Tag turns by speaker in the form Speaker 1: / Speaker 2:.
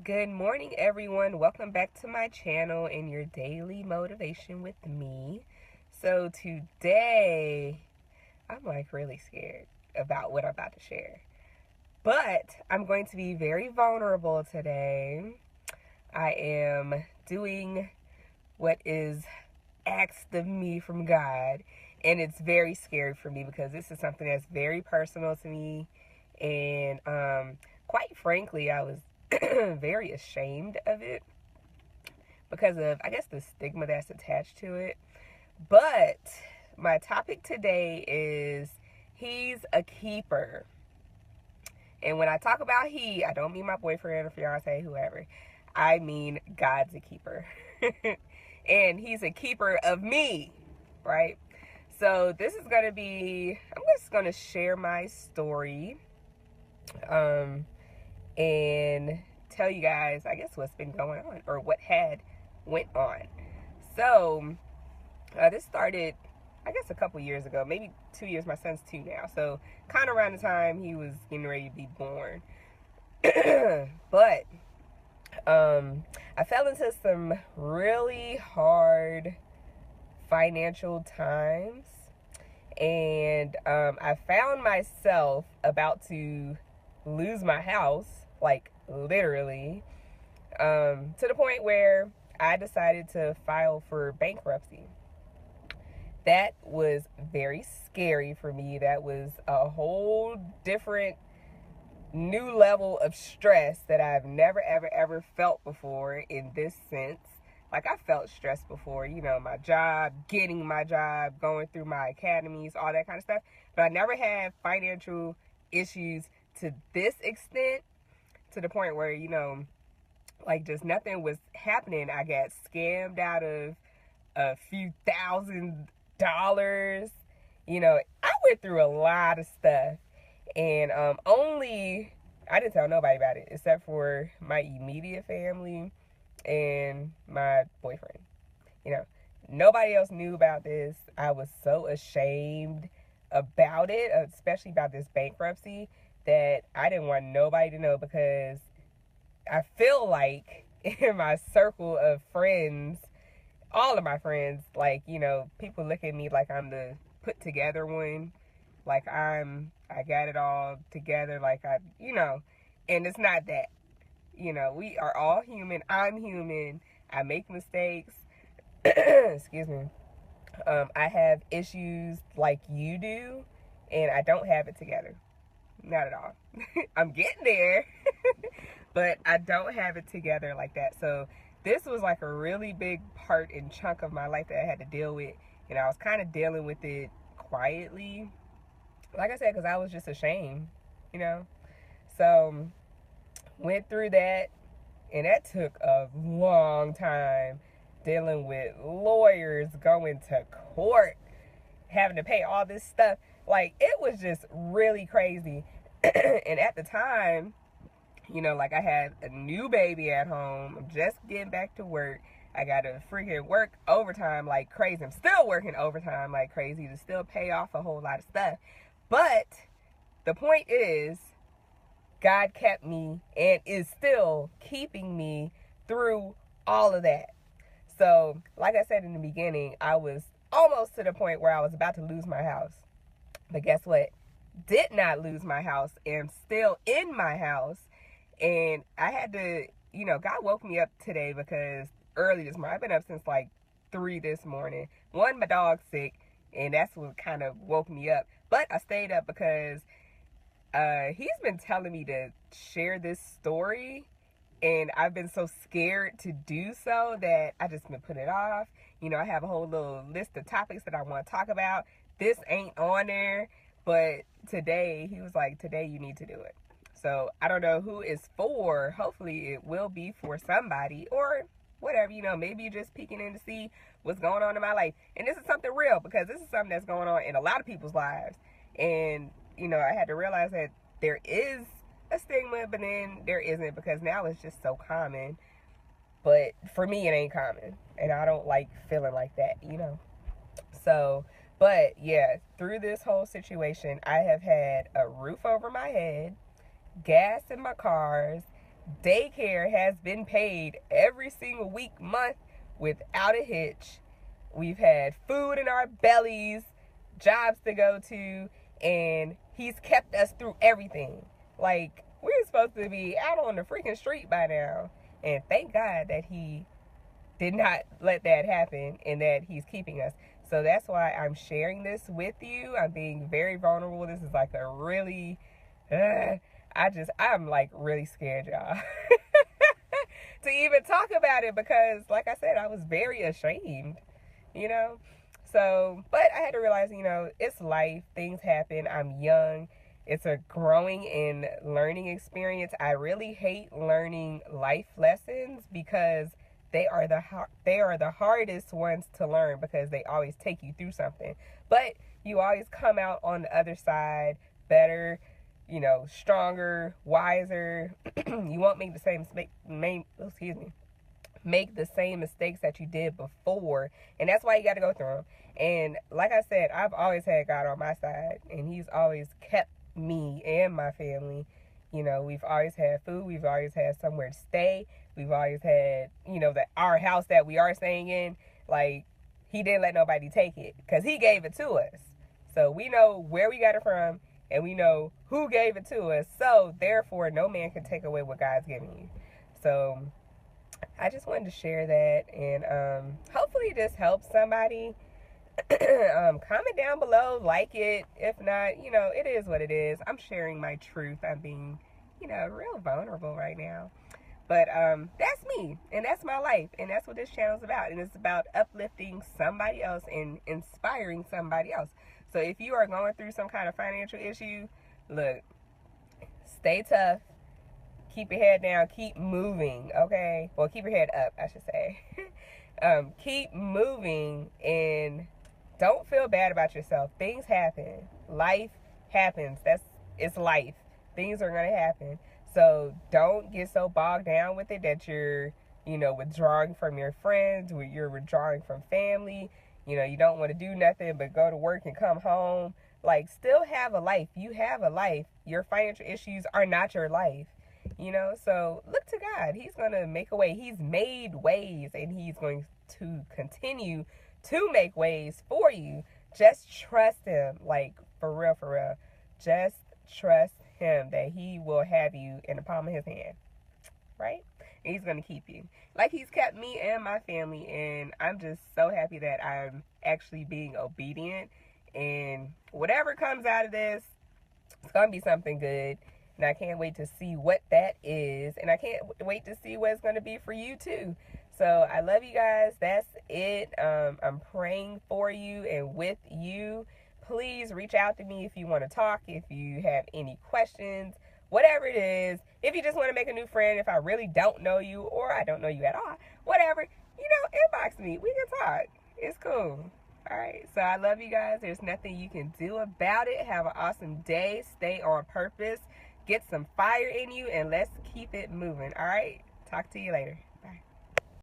Speaker 1: Good morning, everyone. Welcome back to my channel and your daily motivation with me. So, today, I'm like really scared about what I'm about to share, but I'm going to be very vulnerable today. I am doing what is asked of me from God, and it's very scary for me because this is something that's very personal to me, and quite frankly, I was very ashamed of it because of, I guess, the stigma that's attached to it. But my topic today is he's a keeper. And when I talk about he, I don't mean my boyfriend or fiance, whoever. I mean God's a keeper. And he's a keeper of me, right? So this is going to be, I'm just going to share my story and tell you guys, I guess, what's been going on or what had went on. So this started, I guess, a couple years ago, maybe 2 years. My son's 2 now, so kind of around the time he was getting ready to be born. But I fell into some really hard financial times, and I found myself about to lose my house, like literally, to the point where I decided to file for bankruptcy. That was very scary for me. That was a whole different new level of stress that I've never, ever, ever felt before in this sense. Like, I felt stressed before, my job, getting my job, going through my academies, all that kind of stuff. But I never had financial issues to this extent, to the point where, like, just nothing was happening. I got scammed out of a few $1,000s. I went through a lot of stuff. And I didn't tell nobody about it except for my immediate family and my boyfriend. You know, Nobody else knew about this. I was so ashamed about it, especially about this bankruptcy, that I didn't want nobody to know, because I feel like in my circle of friends, all of my friends, like, people look at me like I'm the put together one, like I got it all together, like and it's not that. We are all human. I'm human. I make mistakes. Excuse me. I have issues like you do, and I don't have it together. Not at all. I'm getting there, but I don't have it together like that. So this was like a really big part and chunk of my life that I had to deal with, and I was kind of dealing with it quietly, like I said, because I was just ashamed, you know. So went through that, and that took a long time, dealing with lawyers, going to court, having to pay all this stuff. Like, it was just really crazy. And at the time, like, I had a new baby at home. I'm just getting back to work. I got to freaking work overtime like crazy. I'm still working overtime like crazy to still pay off a whole lot of stuff. But the point is, God kept me and is still keeping me through all of that. So, like I said in the beginning, I was almost to the point where I was about to lose my house. But guess what? Did not lose my house. Am still in my house. And I had to, God woke me up today because early this morning, I've been up since like 3 this morning. One, my dog's sick, and that's what kind of woke me up. But I stayed up because he's been telling me to share this story, and I've been so scared to do so that I just been putting it off. I have a whole little list of topics that I want to talk about. This ain't on there, but today he was like, today you need to do it. So I don't know who it's for. Hopefully it will be for somebody, or whatever, maybe you're just peeking in to see what's going on in my life. And this is something real, because this is something that's going on in a lot of people's lives. And, I had to realize that there is a stigma, but then there isn't, because now it's just so common. But for me, it ain't common. And I don't like feeling like that. So, but yeah, through this whole situation, I have had a roof over my head, gas in my cars, Daycare has been paid every single week, month, without a hitch. We've had food in our bellies, jobs to go to, and he's kept us through everything. Like, we're supposed to be out on the freaking street by now. And thank God that he did not let that happen and that he's keeping us. So that's why I'm sharing this with you. I'm being very vulnerable. This is like a really, I'm like really scared, y'all, to even talk about it because, like I said, I was very ashamed, you know? So, but I had to realize, you know, it's life. Things happen. I'm young. It's a growing and learning experience. I really hate learning life lessons because they are the hardest ones to learn because they always take you through something. But you always come out on the other side better, you know, stronger, wiser. You won't make the same make the same mistakes that you did before, and that's why you got to go through them. And like I said, I've always had God on my side, and he's always kept me and my family. You know, we've always had food, we've always had somewhere to stay, we've always had, you know, that our house that we are staying in, like, he didn't let nobody take it because he gave it to us. So we know where we got it from, and we know who gave it to us. So therefore, no man can take away what God's given you. So I just wanted to share that, and hopefully this helps somebody. Comment down below, like it. If not, you know, it is what it is. I'm sharing my truth. I'm being, you know, real vulnerable right now. But that's me, and that's my life, and that's what this channel is about. And it's about uplifting somebody else and inspiring somebody else. So if you are going through some kind of financial issue, look, stay tough. Keep your head down. Keep moving, okay? Well, keep your head up, I should say. Keep moving, and don't feel bad about yourself. Things happen. Life happens. It's life. Things are going to happen. So don't get so bogged down with it that you're, you know, withdrawing from your friends, you're withdrawing from family. You know, you don't want to do nothing but go to work and come home. Like, still have a life. You have a life. Your financial issues are not your life. You know, so look to God. He's going to make a way. He's made ways, and he's going to continue to make ways for you. Just trust him. Like, for real, for real. Just trust him that he will have you in the palm of his hand. Right? And he's going to keep you. Like he's kept me and my family, and I'm just so happy that I'm actually being obedient. And whatever comes out of this, it's going to be something good. And I can't wait to see what that is. And I can't wait to see what it's going to be for you too. So I love you guys. That's it. I'm praying for you and with you. Please reach out to me if you want to talk, if you have any questions, whatever it is. If you just want to make a new friend, if I really don't know you or I don't know you at all, whatever, you know, inbox me. We can talk. It's cool. All right, so I love you guys. There's nothing you can do about it. Have an awesome day. Stay on purpose. Get some fire in you, and let's keep it moving. All right, talk to you later.